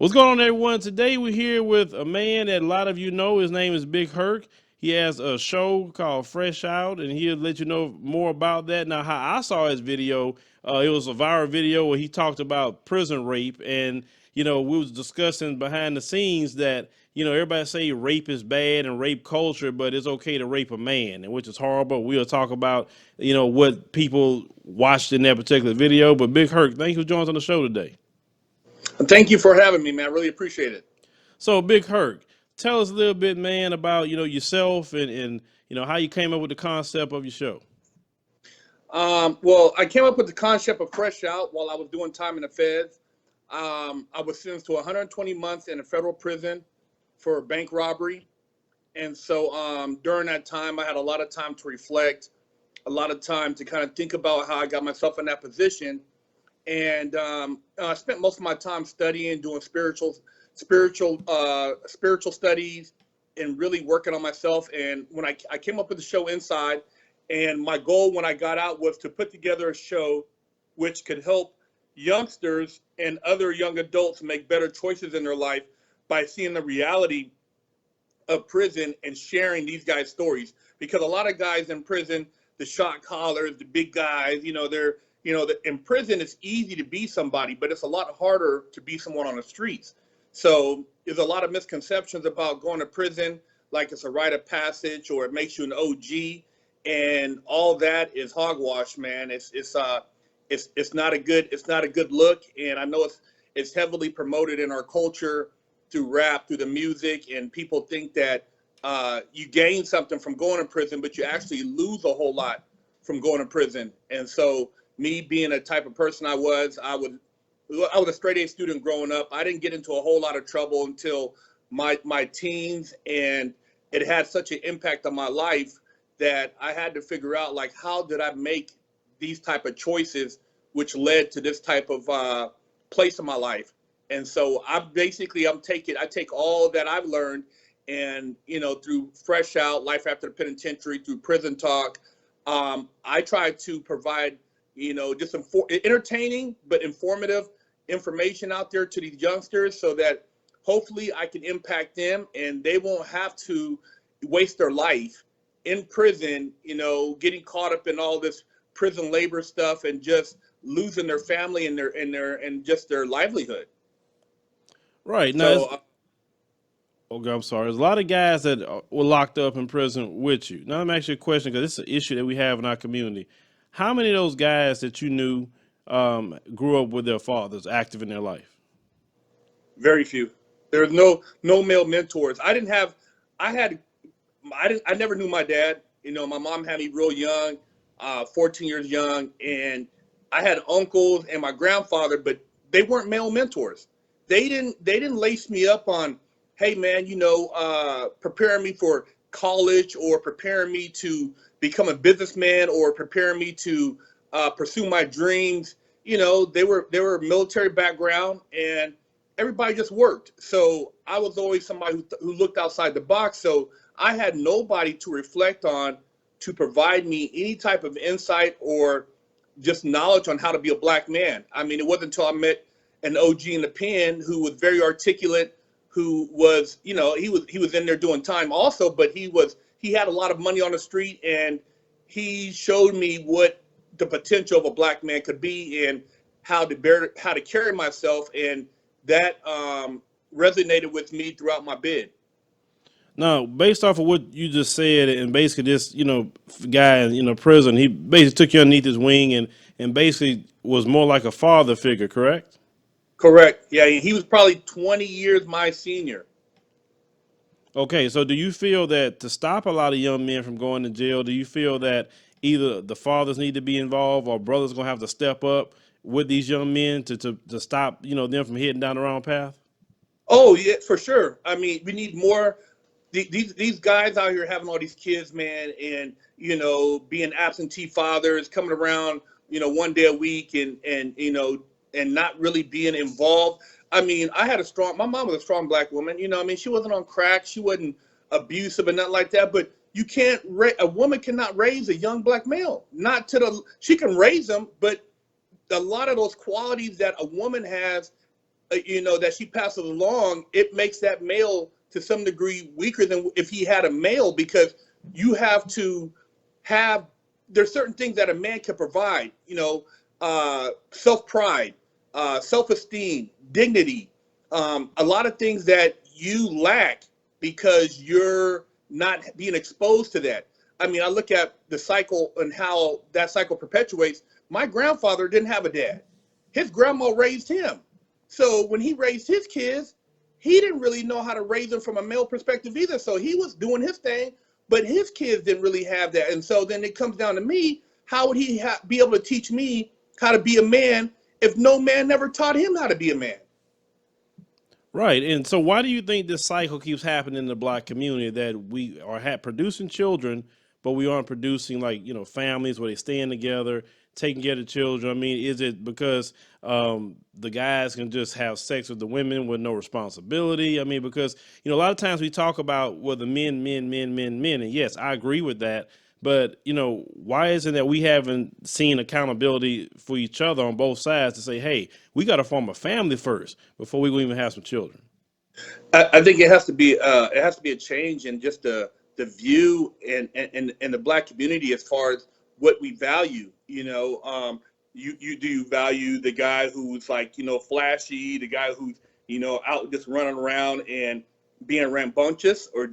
What's going on, everyone? Today we're here with a man that a lot of you know. His name is Big Herc. He has a show called Fresh Out, and he'll let you know more about that. Now, how I saw his video, it was a viral video where he talked about prison rape, and we was discussing behind the scenes that everybody say rape is bad and rape culture, but it's okay to rape a man, and which is horrible. We'll talk about what people watched in that particular video. But Big Herc, thank you for joining us on the show today. Thank you for having me, man. I really appreciate it. So, Big Herc, tell us a little bit, man, about yourself and how you came up with the concept of your show. Well, I came up with the concept of Fresh Out while I was doing time in the feds. I was sentenced to 120 months in a federal prison for bank robbery. And so during that time, I had a lot of time to reflect, a lot of time to kind of think about how I got myself in that position. And I spent most of my time studying, doing spiritual studies, and really working on myself. And when I came up with the show Inside, and my goal when I got out was to put together a show which could help youngsters and other young adults make better choices in their life by seeing the reality of prison and sharing these guys' stories. Because a lot of guys in prison, the shot callers, the big guys, in prison it's easy to be somebody, but it's a lot harder to be someone on the streets. So there's a lot of misconceptions about going to prison, like it's a rite of passage or it makes you an OG, and all that is hogwash, man. It's not a good look, and I know it's heavily promoted in our culture through rap, through the music, and people think that you gain something from going to prison, but you actually lose a whole lot from going to prison. And so, me being a type of person I was a straight A student growing up. I didn't get into a whole lot of trouble until my teens, and it had such an impact on my life that I had to figure out, like, how did I make these type of choices which led to this type of place in my life. And so I take all that I've learned, and through Fresh Out, Life After the Penitentiary, through Prison Talk, I try to provide just entertaining but informative information out there to these youngsters, so that hopefully I can impact them and they won't have to waste their life in prison, getting caught up in all this prison labor stuff and just losing their family and just their livelihood. Right now, So okay, I'm sorry. There's a lot of guys that were locked up in prison with you. Now, let me ask you a question because it's an issue that we have in our community. How many of those guys that you knew grew up with their fathers active in their life? very few. There's no male mentors. I had I never knew my dad. My mom had me real young, 14 years young, and I had uncles and my grandfather, but they weren't male mentors. They didn't lace me up on, hey man, preparing me for college or preparing me to become a businessman or preparing me to pursue my dreams. They were military background, and everybody just worked. So I was always somebody who looked outside the box. So I had nobody to reflect on to provide me any type of insight or just knowledge on how to be a black man. I mean, it wasn't until I met an OG in the pen who was very articulate, who was, he was in there doing time also, but he had a lot of money on the street, and he showed me what the potential of a black man could be and how to carry myself, and that resonated with me throughout my bid. Now, based off of what you just said, and basically this, guy in prison, he basically took you underneath his wing and basically was more like a father figure, correct? Correct. Yeah, he was probably 20 years my senior. Okay, so do you feel that to stop a lot of young men from going to jail, do you feel that either the fathers need to be involved or brothers gonna have to step up with these young men to stop them from heading down the wrong path? Oh yeah, for sure. I mean, we need more. These guys out here having all these kids, man, and being absentee fathers, coming around, one day a week, and not really being involved. I mean, my mom was a strong black woman. I mean, she wasn't on crack, she wasn't abusive and nothing like that. But a woman cannot raise a young black male. She can raise them, but a lot of those qualities that a woman has that she passes along, it makes that male to some degree weaker than if he had a male, because you have to have, there's certain things that a man can provide, self-pride, self-esteem, dignity, a lot of things that you lack because you're not being exposed to that. I mean, I look at the cycle and how that cycle perpetuates. My grandfather didn't have a dad. His grandma raised him. So when he raised his kids, he didn't really know how to raise them from a male perspective either. So he was doing his thing, but his kids didn't really have that. And so then it comes down to me. How would he be able to teach me how to be a man if no man never taught him how to be a man? Right. And so why do you think this cycle keeps happening in the black community, that we are producing children, but we aren't producing, like, families where they staying together, taking care of the children? I mean, is it because the guys can just have sex with the women with no responsibility? I mean, because, a lot of times we talk about, well, the men, and yes, I agree with that. But, why isn't that we haven't seen accountability for each other on both sides to say, hey, we got to form a family first before we even have some children? I think it has to be a change in just the view and the black community as far as what we value. You value the guy who's like flashy, the guy who's out just running around and being rambunctious, or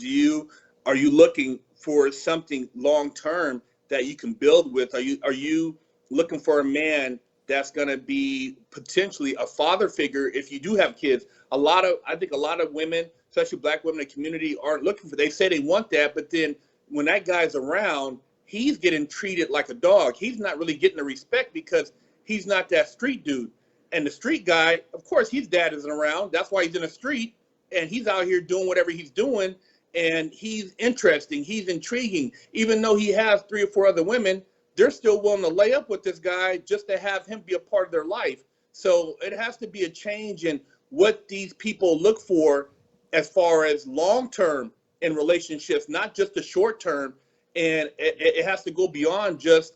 are you looking for something long term that you can build with? Are you looking for a man that's going to be potentially a father figure if you do have kids? I think a lot of women, especially black women in the community, aren't looking for. They say they want that, but then when that guy's around, he's getting treated like a dog. He's not really getting the respect because he's not that street dude. And the street guy, of course, his dad isn't around. That's why he's in the street, and he's out here doing whatever he's doing. And he's interesting. He's intriguing. Even though he has 3 or 4 other women, they're still willing to lay up with this guy just to have him be a part of their life. So it has to be a change in what these people look for as far as long term in relationships, not just the short term. And it has to go beyond just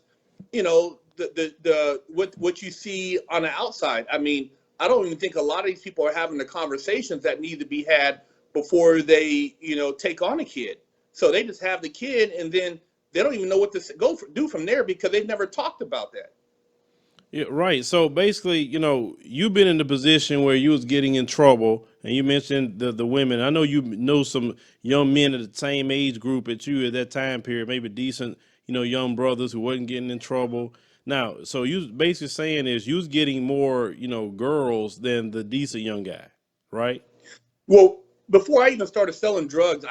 what you see on the outside. I mean, I don't even think a lot of these people are having the conversations that need to be had before they take on a kid. So they just have the kid, and then they don't even know what to do from there because they've never talked about that. Yeah, right. So basically, you've been in the position where you was getting in trouble, and you mentioned the women. I know you know some young men at the same age group at you at that time period, maybe decent, young brothers who wasn't getting in trouble. Now, so you basically saying is you was getting more, girls than the decent young guy, right? Well, before I even started selling drugs,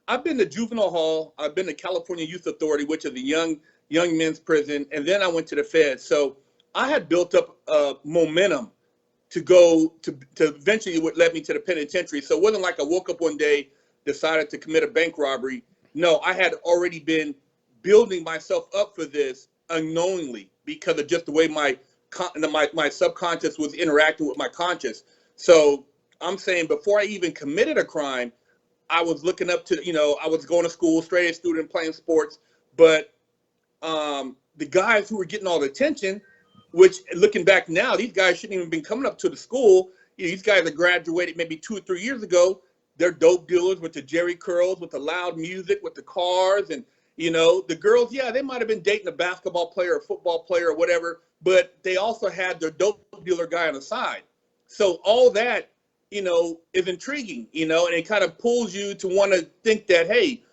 I've been to juvenile hall. I've been to California Youth Authority, which is a young men's prison, and then I went to the Fed. So I had built up momentum to go to eventually what led me to the penitentiary. So it wasn't like I woke up one day, decided to commit a bank robbery. No, I had already been building myself up for this unknowingly because of just the way my subconscious was interacting with my conscious. So I'm saying before I even committed a crime, I was looking up to, I was going to school, straight A student, playing sports, but the guys who were getting all the attention, which looking back now, these guys shouldn't even been coming up to the school. These guys that graduated maybe 2 or 3 years ago. They're dope dealers with the Jerry curls, with the loud music, with the cars, and the girls. Yeah, they might have been dating a basketball player, or football player, or whatever, but they also had their dope dealer guy on the side. So all that, is intriguing, and it kind of pulls you to want to think that, hey,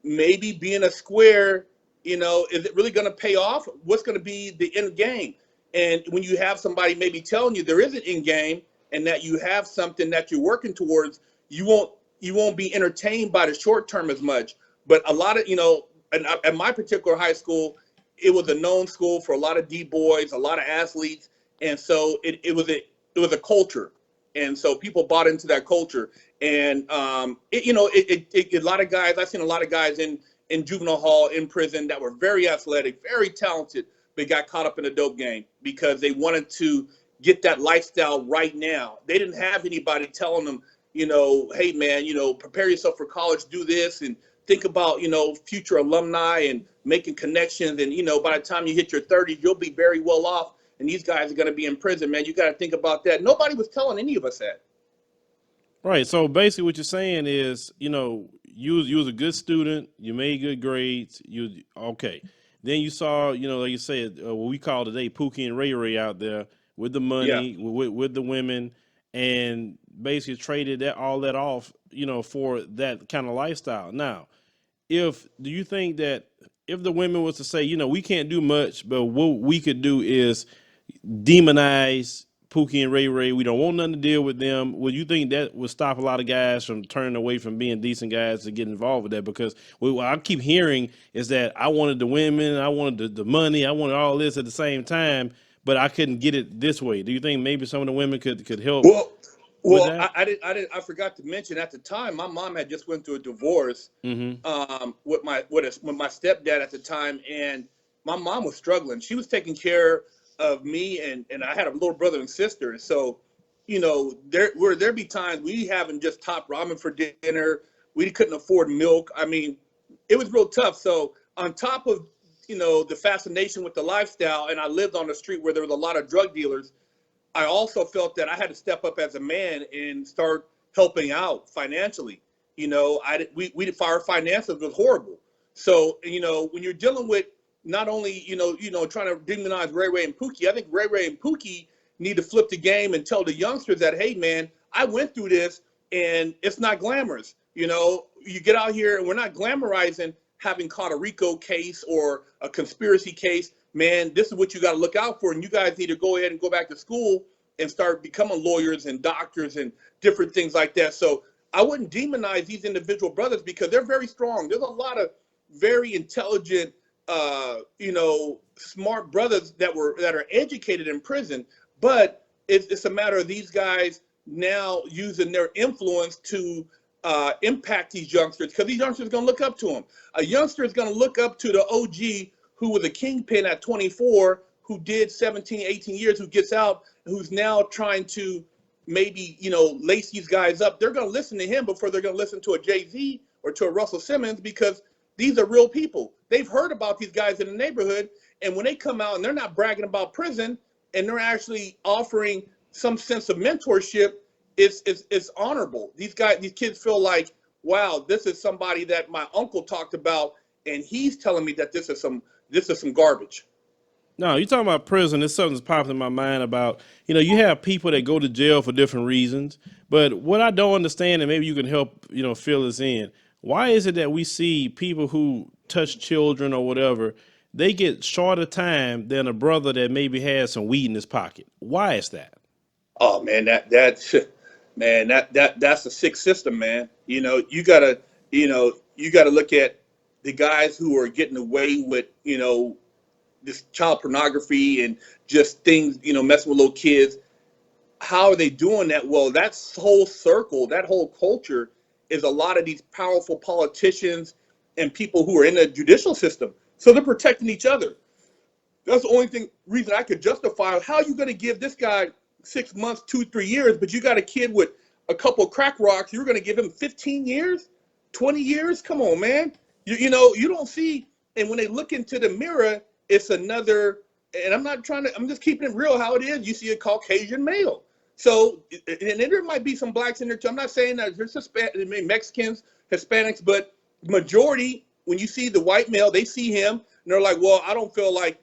maybe being a square, is it really going to pay off? What's going to be the end game? And when you have somebody maybe telling you there is an end game and that you have something that you're working towards, you won't be entertained by the short term as much. But a lot of, at my particular high school, it was a known school for a lot of D boys, a lot of athletes, and so it was a culture, and so people bought into that culture. And a lot of guys, I've seen a lot of guys in juvenile hall, in prison, that were very athletic, very talented, but got caught up in a dope game because they wanted to get that lifestyle right now. They didn't have anybody telling them, hey man, prepare yourself for college, do this, and think about, future alumni and making connections. And, by the time you hit your 30s, you'll be very well off. and these guys are going to be in prison, man. You got to think about that. Nobody was telling any of us that. Right. So basically, what you're saying is, you was a good student, you made good grades, you okay. Then you saw, like you said, what we call today Pookie and Ray Ray out there with the Yeah. money, with the women, and basically traded all that off, for that kind of lifestyle. Now, if do you think that if the women was to say, we can't do much, but what we could do is demonize Pookie and Ray Ray. We don't want nothing to deal with them. Would you think that would stop a lot of guys from turning away from being decent guys to get involved with that? Because what I keep hearing is that I wanted the women, I wanted the money, I wanted all this at the same time, but I couldn't get it this way. Do you think maybe some of the women could help Well, with well, that? I forgot to mention at the time my mom had just went through a divorce Mm-hmm. with my stepdad at the time, and my mom was struggling. She was taking care of me, and I had a little brother and sister. So, there be times we having just top ramen for dinner. We couldn't afford milk. I mean, it was real tough. So on top of the fascination with the lifestyle, and I lived on a street where there was a lot of drug dealers. I also felt that I had to step up as a man and start helping out financially. Our finances was horrible. So, when you're dealing with not only, trying to demonize Ray Ray and Pookie, I think Ray Ray and Pookie need to flip the game and tell the youngsters that, hey, man, I went through this and it's not glamorous. You get out here and we're not glamorizing having caught a RICO case or a conspiracy case. Man, this is what you got to look out for. And you guys need to go ahead and go back to school and start becoming lawyers and doctors and different things like that. So I wouldn't demonize these individual brothers because they're very strong. There's a lot of very intelligent, smart brothers that are educated in prison, but it's a matter of these guys now using their influence to impact these youngsters, because these youngsters are going to look up to them. A youngster is going to look up to the OG who was a kingpin at 24, who did 17, 18 years, who gets out, who's now trying to maybe, lace these guys up. They're going to listen to him before they're going to listen to a Jay-Z or to a Russell Simmons, because these are real people. They've heard about these guys in the neighborhood, and when they come out and they're not bragging about prison and they're actually offering some sense of mentorship, it's honorable. These kids feel like, wow, this is somebody that my uncle talked about, and he's telling me that this is some garbage. No, you talking about prison. There's something that's popping in my mind about, you have people that go to jail for different reasons. But what I don't understand, and maybe you can help, fill this in. Why is it that we see people who touch children or whatever, they get shorter time than a brother that maybe has some weed in his pocket? Why is that? Oh man, that's a sick system, man. You gotta look at the guys who are getting away with this child pornography and just things, messing with little kids. How are they doing that? Well, that whole circle, that whole culture is a lot of these powerful politicians and people who are in the judicial system. So they're protecting each other. That's the only reason I could justify how you going to give this guy 6 months, 2, 3 years, but you got a kid with a couple of crack rocks. You're going to give him 15 years, 20 years. Come on, man. You don't see. And when they look into the mirror, it's another. And I'm just keeping it real how it is. You see a Caucasian male. So, and there might be some blacks in there too. I'm not saying that there's Mexicans, Hispanics, but majority, when you see the white male, they see him and they're like, well, I don't feel like.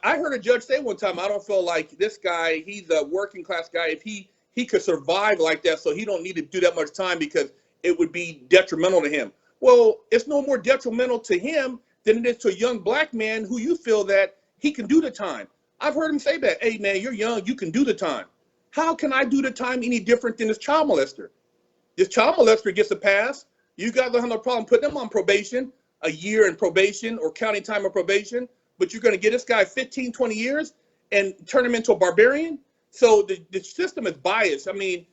I heard a judge say one time, I don't feel like this guy, he's a working class guy. If he could survive like that, so he don't need to do that much time because it would be detrimental to him. Well, it's no more detrimental to him than it is to a young black man who you feel that he can do the time. I've heard him say that, hey man, you're young, you can do the time. How can I do the time any different than this child molester? This child molester gets a pass. You guys don't have no problem putting him on probation, a year in probation or counting time of probation, but you're going to get this guy 15, 20 years and turn him into a barbarian? So the system is biased. I mean,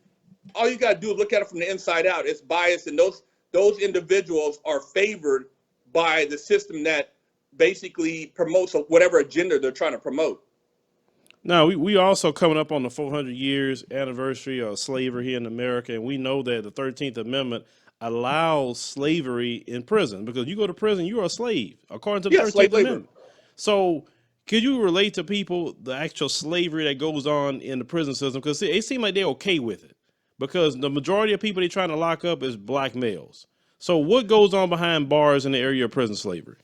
all you got to do is look at it from the inside out. It's biased, and those individuals are favored by the system that basically promotes whatever agenda they're trying to promote. Now, we also coming up on the 400 years anniversary of slavery here in America, and we know that the 13th Amendment allows slavery in prison because you go to prison, you are a slave according to the Yeah, slave 13th labor. Amendment. So, Could you relate to people the actual slavery that goes on in the prison system? Because it seems like they're okay with it, because the majority of people they're trying to lock up is black males. So what goes on behind bars in the area of prison slavery?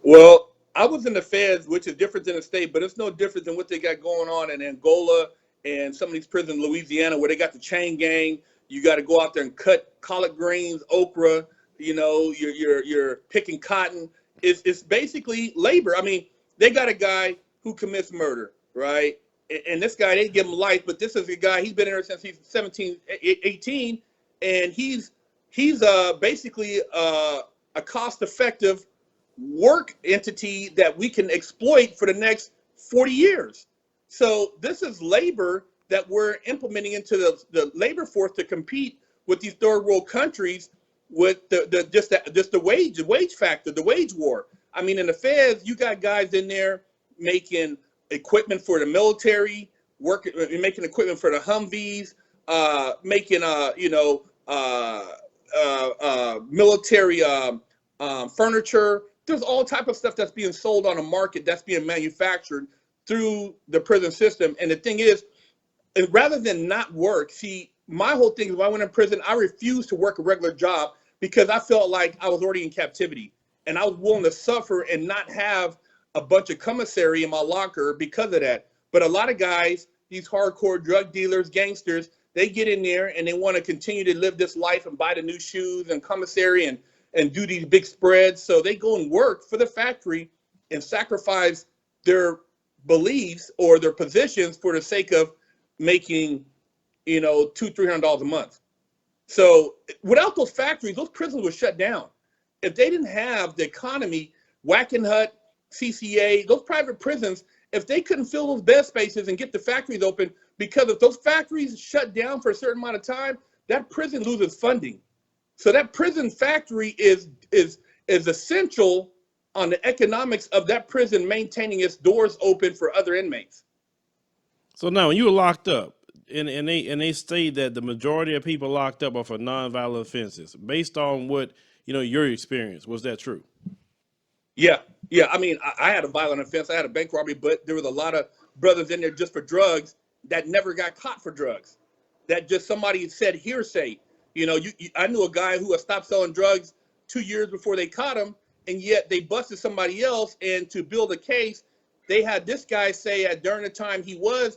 Well, I was in the feds, which is different than the state, but it's no different than what they got going on in Angola and some of these prisons in Louisiana where they got the chain gang. You got to go out there and cut collard greens, okra. You know, you're picking cotton. It's basically labor. I mean, they got a guy who commits murder, right? And this guy, they give him life, but this is a guy, he's been in there since he's 17, 18, and he's basically a cost-effective work entity that we can exploit for the next 40 years. So this is labor that we're implementing into the labor force to compete with these third world countries with the wage factor, the wage war. I mean, in the feds, you got guys in there making equipment for the military, making equipment for the Humvees, making military furniture. There's all type of stuff that's being sold on the market that's being manufactured through the prison system. And the thing is, rather than not work, see, my whole thing is when I went in prison, I refused to work a regular job because I felt like I was already in captivity. And I was willing to suffer and not have a bunch of commissary in my locker because of that. But a lot of guys, these hardcore drug dealers, gangsters, they get in there and they want to continue to live this life and buy the new shoes and commissary and do these big spreads. So they go and work for the factory and sacrifice their beliefs or their positions for the sake of making, $200-300 a month. So without those factories, those prisons were shut down. If they didn't have the economy, Wackenhut, CCA, those private prisons, if they couldn't fill those bed spaces and get the factories open, because if those factories shut down for a certain amount of time, that prison loses funding. So that prison factory is essential on the economics of that prison maintaining its doors open for other inmates. So now, when you were locked up, and they state that the majority of people locked up are for nonviolent offenses, based on what your experience, was that true? Yeah. I mean, I had a violent offense. I had a bank robbery, but there was a lot of brothers in there just for drugs that never got caught for drugs. That just somebody said hearsay. I knew a guy who had stopped selling drugs 2 years before they caught him, and yet they busted somebody else. And to build a case, they had this guy say that during the time he was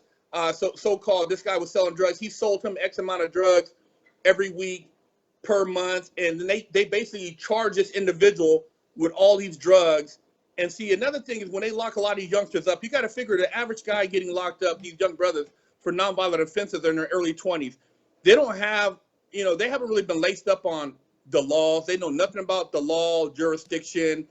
so-called, this guy was selling drugs. He sold him X amount of drugs every week, per month, and then they basically charge this individual with all these drugs. And see, another thing is when they lock a lot of these youngsters up, you got to figure the average guy getting locked up, these young brothers, for nonviolent offenses are in their early 20s. They don't have, they haven't really been laced up on the laws. They know nothing about the law, jurisdiction,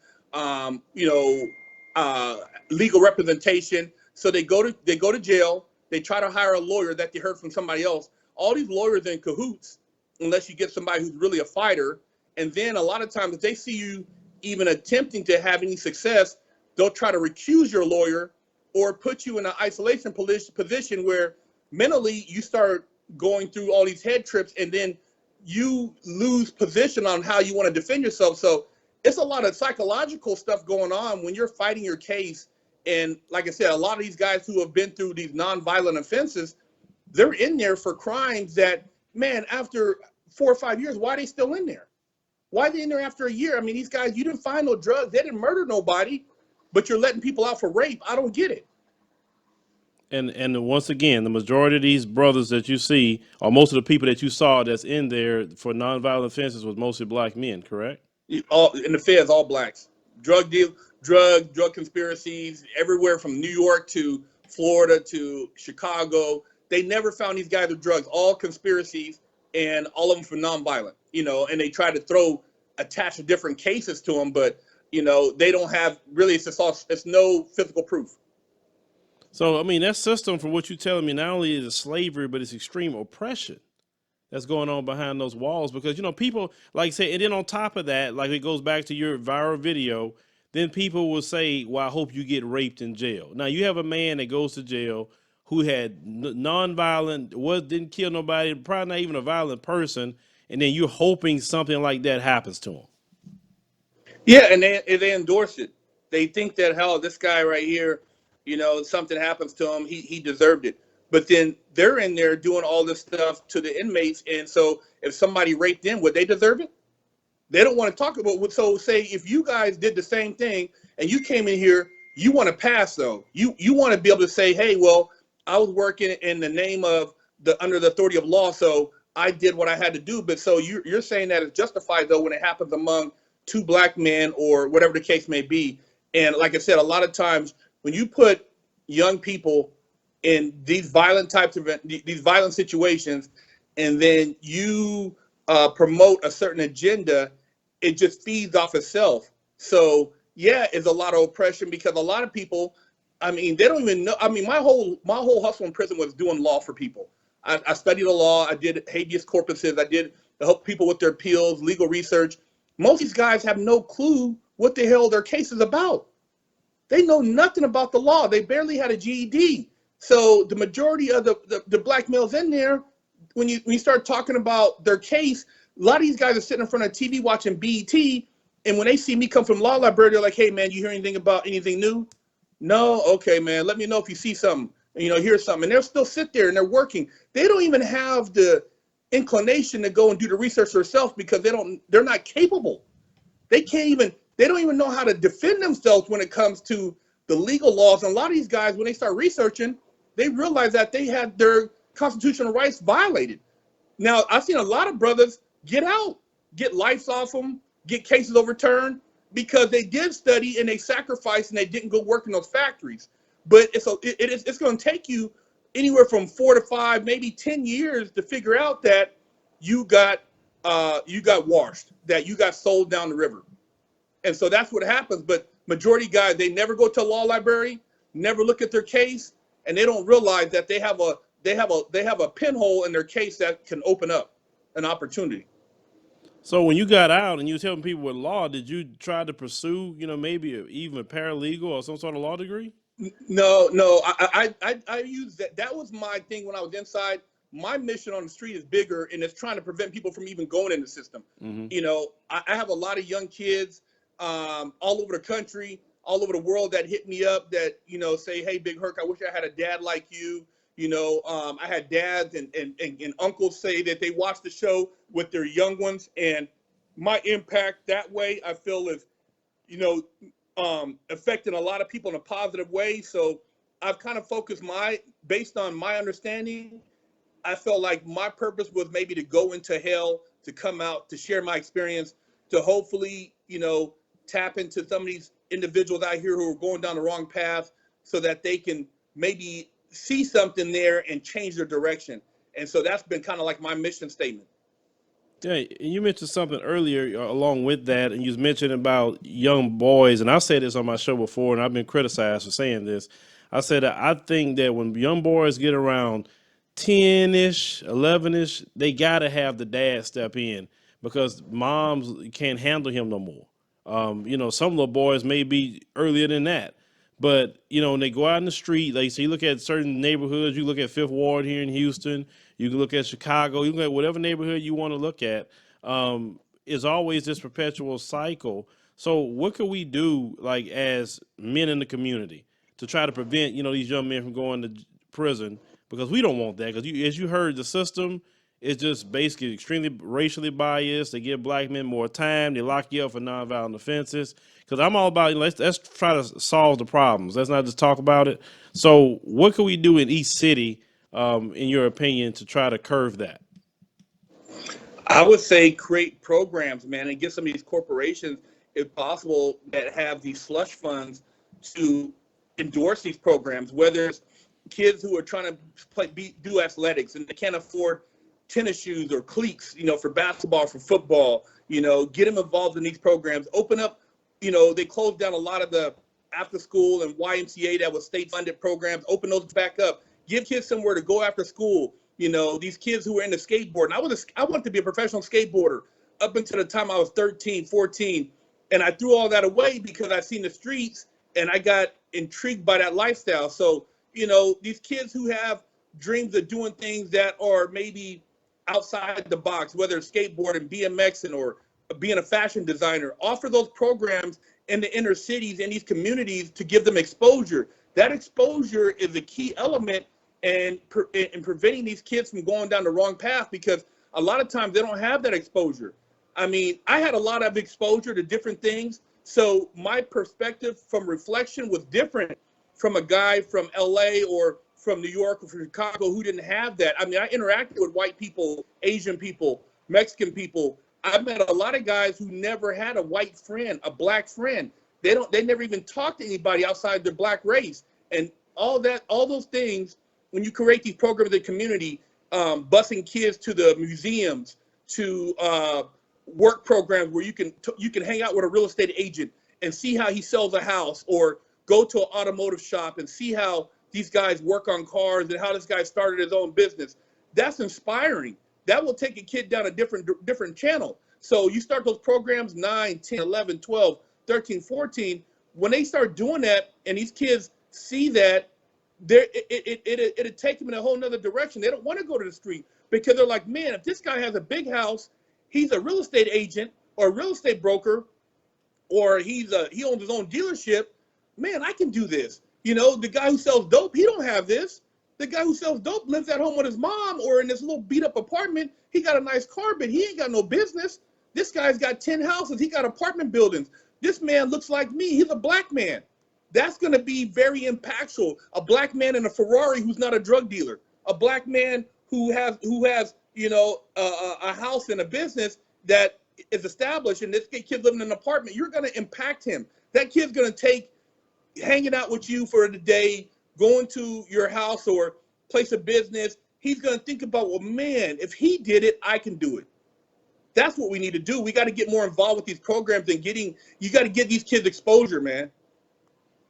legal representation. So they go to jail. They try to hire a lawyer that they heard from somebody else. All these lawyers are in cahoots, unless you get somebody who's really a fighter. And then a lot of times, if they see you even attempting to have any success, they'll try to recuse your lawyer or put you in an isolation position where mentally you start going through all these head trips, and then you lose position on how you want to defend yourself. So it's a lot of psychological stuff going on when you're fighting your case. And like I said, a lot of these guys who have been through these nonviolent offenses, they're in there for crimes that, man, after 4 or 5 years, why are they still in there? Why are they in there after a year? I mean, these guys, you didn't find no drugs. They didn't murder nobody, but you're letting people out for rape. I don't get it. And once again, the majority of these brothers that you see, or most of the people that you saw that's in there for nonviolent offenses, was mostly black men, correct? All in the feds, all blacks. Drug conspiracies everywhere from New York to Florida to Chicago. They never found these guys with drugs. All conspiracies, and all of them for nonviolent. And they try to attach different cases to them, but they don't have really. It's no physical proof. So I mean, that system, from what you're telling me, not only is it slavery, but it's extreme oppression that's going on behind those walls. Because people, like I say, and then on top of that, like it goes back to your viral video, then people will say, well, I hope you get raped in jail. Now you have a man that goes to jail who had nonviolent, didn't kill nobody, probably not even a violent person, and then you're hoping something like that happens to him. Yeah, and they endorse it. They think that, hell, this guy right here, something happens to him, he deserved it. But then they're in there doing all this stuff to the inmates, and so if somebody raped them, would they deserve it? They don't want to talk about it. So say if you guys did the same thing and you came in here, you want to pass though. You want to be able to say, hey, well, I was working in the name of under the authority of law, so I did what I had to do. But so you're saying that it's justified though when it happens among two black men or whatever the case may be. And like I said, a lot of times when you put young people in these violent these violent situations, and then you promote a certain agenda, it just feeds off itself. So yeah, it's a lot of oppression because a lot of people, I mean, they don't even know. I mean, my whole hustle in prison was doing law for people. I studied the law. I did habeas corpuses. I did help people with their appeals, legal research. Most of these guys have no clue what the hell their case is about. They know nothing about the law. They barely had a GED. So the majority of the black males in there, when you start talking about their case, a lot of these guys are sitting in front of TV watching BET, and when they see me come from law library, they're like, "Hey man, you hear anything about anything new?" No, okay man, let me know if you see something, hear something. And they'll still sit there and they're working. They don't even have the inclination to go and do the research themselves because they're not capable. They don't even know how to defend themselves when it comes to the legal laws. And a lot of these guys, when they start researching, they realize that they had their constitutional rights violated. Now, I've seen a lot of brothers get out, get lives off them, get cases overturned because they did study and they sacrificed and they didn't go work in those factories. But it's going to take you anywhere from 4 to 5, maybe 10 years to figure out that you got washed, that you got sold down the river. And so that's what happens. But majority guys, they never go to a law library, never look at their case, and they don't realize that they have a pinhole in their case that can open up an opportunity. So when you got out and you were telling people with law, did you try to pursue, maybe even a paralegal or some sort of law degree? No. I used that. That was my thing when I was inside. My mission on the street is bigger, and it's trying to prevent people from even going in the system. Mm-hmm. I have a lot of young kids all over the country, all over the world that hit me up that, say, hey, Big Herc, I wish I had a dad like you. I had dads and uncles say that they watch the show with their young ones. And my impact that way, I feel is, affecting a lot of people in a positive way. So I've kind of focused based on my understanding, I felt like my purpose was maybe to go into hell, to come out, to share my experience, to hopefully, tap into some of these individuals out here who are going down the wrong path so that they can maybe see something there and change their direction. And so that's been kind of like my mission statement. Yeah, and you mentioned something earlier along with that, and you was mentioning about young boys, and I said this on my show before, and I've been criticized for saying this. I said that I think that when young boys get around 10-ish, 11-ish, they got to have the dad step in because moms can't handle him no more. Some little boys may be earlier than that. But, when they go out in the street, like, so you look at certain neighborhoods, you look at Fifth Ward here in Houston, you can look at Chicago, you can look at whatever neighborhood you want to look at. It's always this perpetual cycle. So what can we do, like, as men in the community to try to prevent, these young men from going to prison? Because we don't want that. Because as you heard, the system is just basically extremely racially biased. They give black men more time. They lock you up for nonviolent offenses. Because I'm all about, let's try to solve the problems. Let's not just talk about it. So what can we do in each city, in your opinion, to try to curve that? I would say create programs, man, and get some of these corporations, if possible, that have these slush funds to endorse these programs, whether it's kids who are trying to do athletics and they can't afford tennis shoes or cleats, for basketball, for football, get them involved in these programs, open up, they closed down a lot of the after school and YMCA that was state funded programs, open those back up, give kids somewhere to go after school. These kids who were into skateboarding. I wanted to be a professional skateboarder up until the time I was 13, 14. And I threw all that away because I seen the streets and I got intrigued by that lifestyle. So, these kids who have dreams of doing things that are maybe outside the box, whether it's skateboarding, BMXing, or being a fashion designer, offer those programs in the inner cities and these communities to give them exposure. That exposure is a key element in preventing these kids from going down the wrong path, because a lot of times they don't have that exposure. I mean, I had a lot of exposure to different things, so my perspective from reflection was different from a guy from LA or from New York or from Chicago who didn't have that. I mean, I interacted with white people, Asian people, Mexican people. I met a lot of guys who never had a white friend, a black friend. They never even talked to anybody outside their black race. And all those things, when you create these programs in the community, busing kids to the museums, to work programs where you can hang out with a real estate agent and see how he sells a house, or go to an automotive shop and see how these guys work on cars and how this guy started his own business. That's inspiring. That will take a kid down a different channel. So you start those programs 9, 10, 11, 12, 13, 14. When they start doing that and these kids see that, it'll take them in a whole nother direction. They don't want to go to the street because they're like, man, if this guy has a big house, he's a real estate agent or a real estate broker, or he owns his own dealership, man, I can do this. You know, the guy who sells dope, he don't have this. The guy who sells dope lives at home with his mom or in this little beat up apartment. He got a nice car, but he ain't got no business. This guy's got 10 houses. He got apartment buildings. This man looks like me. He's a black man. That's going to be very impactful. A black man in a Ferrari who's not a drug dealer. A black man who has you know, a house and a business that is established, and this kid living in an apartment. You're going to impact him. That kid's going to take hanging out with you for the day, going to your house or place of business. He's going to think about, well, man, if he did it, I can do it. That's what we need to do. We got to get more involved with these programs and you got to get these kids exposure, man.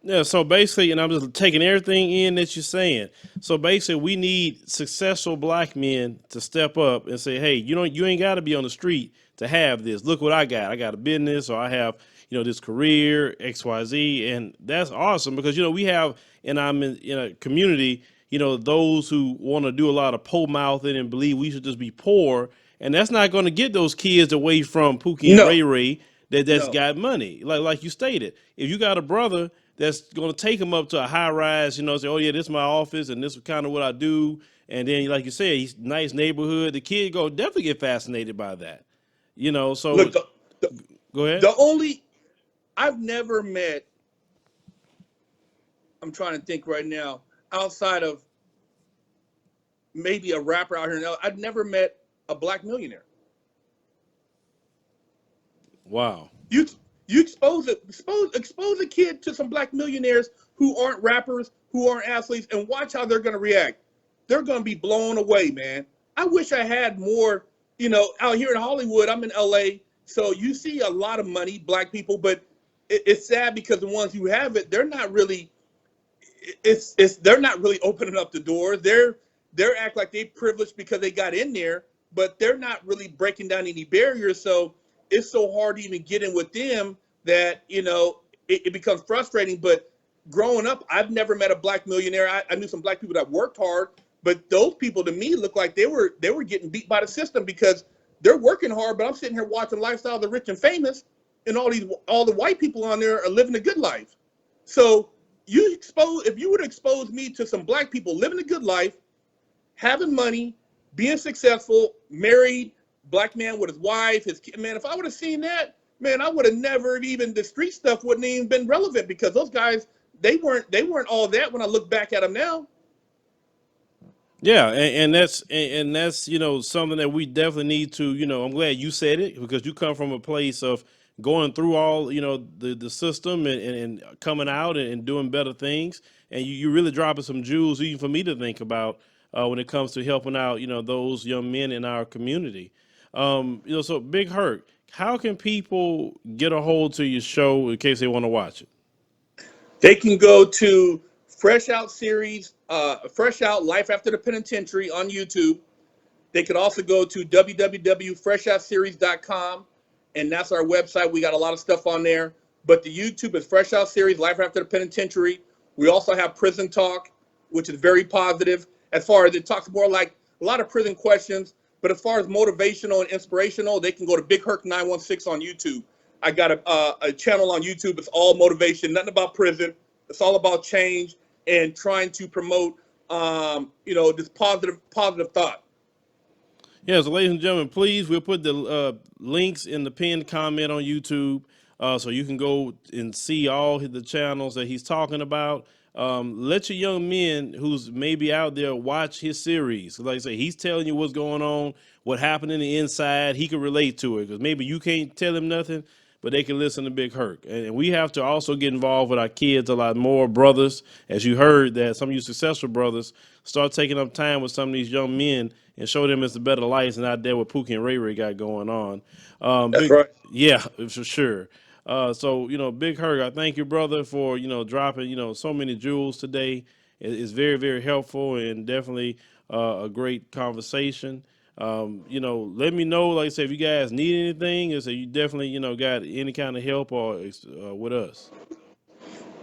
Yeah, so basically, and I'm just taking everything in that you're saying. So basically, we need successful black men to step up and say, "Hey, you ain't got to be on the street to have this. Look what I got. I got a business, or I have, this career XYZ," and that's awesome because we have, and I'm in a community, those who want to do a lot of pole mouthing and believe we should just be poor, and that's not going to get those kids away from Pookie and No, Ray Ray that's no. got money. Like you stated, if you got a brother that's going to take him up to a high rise, say, oh yeah, this is my office and this is kind of what I do. And then, like you said, he's nice neighborhood. The kid go definitely get fascinated by that, so Look, the, go ahead. the only, I've never met, I'm trying to think right now, outside of maybe a rapper out here now, I've never met a black millionaire. Wow. You expose a kid to some black millionaires who aren't rappers, who aren't athletes, and watch how they're going to react. They're going to be blown away, man. I wish I had more, out here in Hollywood. I'm in LA, so you see a lot of money, black people, but it's sad because the ones who have it, they're not really, they're not really opening up the doors. They're act like they privileged because they got in there, but they're not really breaking down any barriers. So it's so hard to even get in with them that, it becomes frustrating. But growing up, I've never met a black millionaire. I knew some black people that worked hard, but those people to me look like they were getting beat by the system because they're working hard, but I'm sitting here watching Lifestyle of the Rich and Famous, and all the white people on there are living a good life. So if you would expose me to some black people living a good life, having money, being successful, married, black man with his wife, his kid, man, if I would have seen that, man, I would have never even, the street stuff wouldn't even been relevant because those guys, they weren't all that when I look back at them now. Yeah, and that's something that we definitely need to. I'm glad you said it because you come from a place of going through all the system and coming out and doing better things, and you really dropping some jewels even for me to think about when it comes to helping out those young men in our community. So Big Herc, how can people get a hold to your show in case they want to watch it? They can go to Fresh Out series, Fresh Out Life After the Penitentiary on YouTube. They could also go to www.freshoutseries.com, and that's our website. We got a lot of stuff on there. But the YouTube is Fresh Out Series, Life After the Penitentiary. We also have Prison Talk, which is very positive. As far as it talks more like a lot of prison questions, but as far as motivational and inspirational, they can go to Big Herc 916 on YouTube. I got a channel on YouTube. It's all motivation, nothing about prison. It's all about change and trying to promote, this positive thought. Yeah, so ladies and gentlemen, please, we'll put the links in the pinned comment on YouTube, so you can go and see all the channels that he's talking about. Let your young men who's maybe out there watch his series. Like I say, he's telling you what's going on, what happened in the inside. He can relate to it because maybe you can't tell him nothing, but they can listen to Big Herc. And we have to also get involved with our kids a lot more. Brothers, as you heard, that some of you successful brothers start taking up time with some of these young men and show them it's a better life than out there what Pookie and Ray Ray got going on. That's right. Yeah, for sure. So, Big Herc, I thank you, brother, for, dropping, so many jewels today. It's very, very helpful and definitely a great conversation. Let me know, like I said, if you guys need anything, or so you definitely, got any kind of help or with us.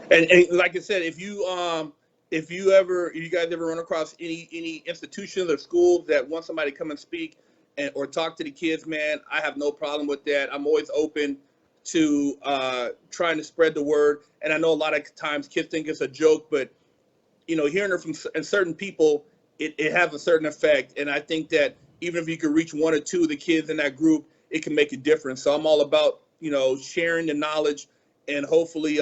And like I said, if you guys ever run across any institutions or schools that want somebody to come and speak or talk to the kids, man, I have no problem with that. I'm always open to trying to spread the word. And I know a lot of times kids think it's a joke, but hearing it from certain people, it has a certain effect. And I think that even if you could reach one or two of the kids in that group, it can make a difference. So I'm all about sharing the knowledge and hopefully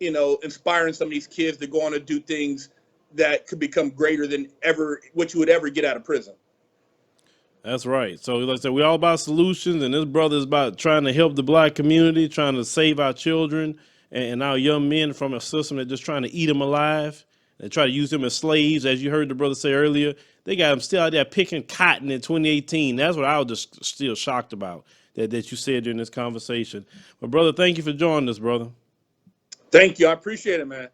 inspiring some of these kids to go on to do things that could become greater than ever what you would ever get out of prison. That's right. So, like I said, we're all about solutions, and this brother is about trying to help the black community, trying to save our children and our young men from a system that's just trying to eat them alive and try to use them as slaves. As you heard the brother say earlier, they got them still out there picking cotton in 2018. That's what I was just still shocked about that you said during this conversation. But, brother, thank you for joining us, brother. Thank you. I appreciate it, man.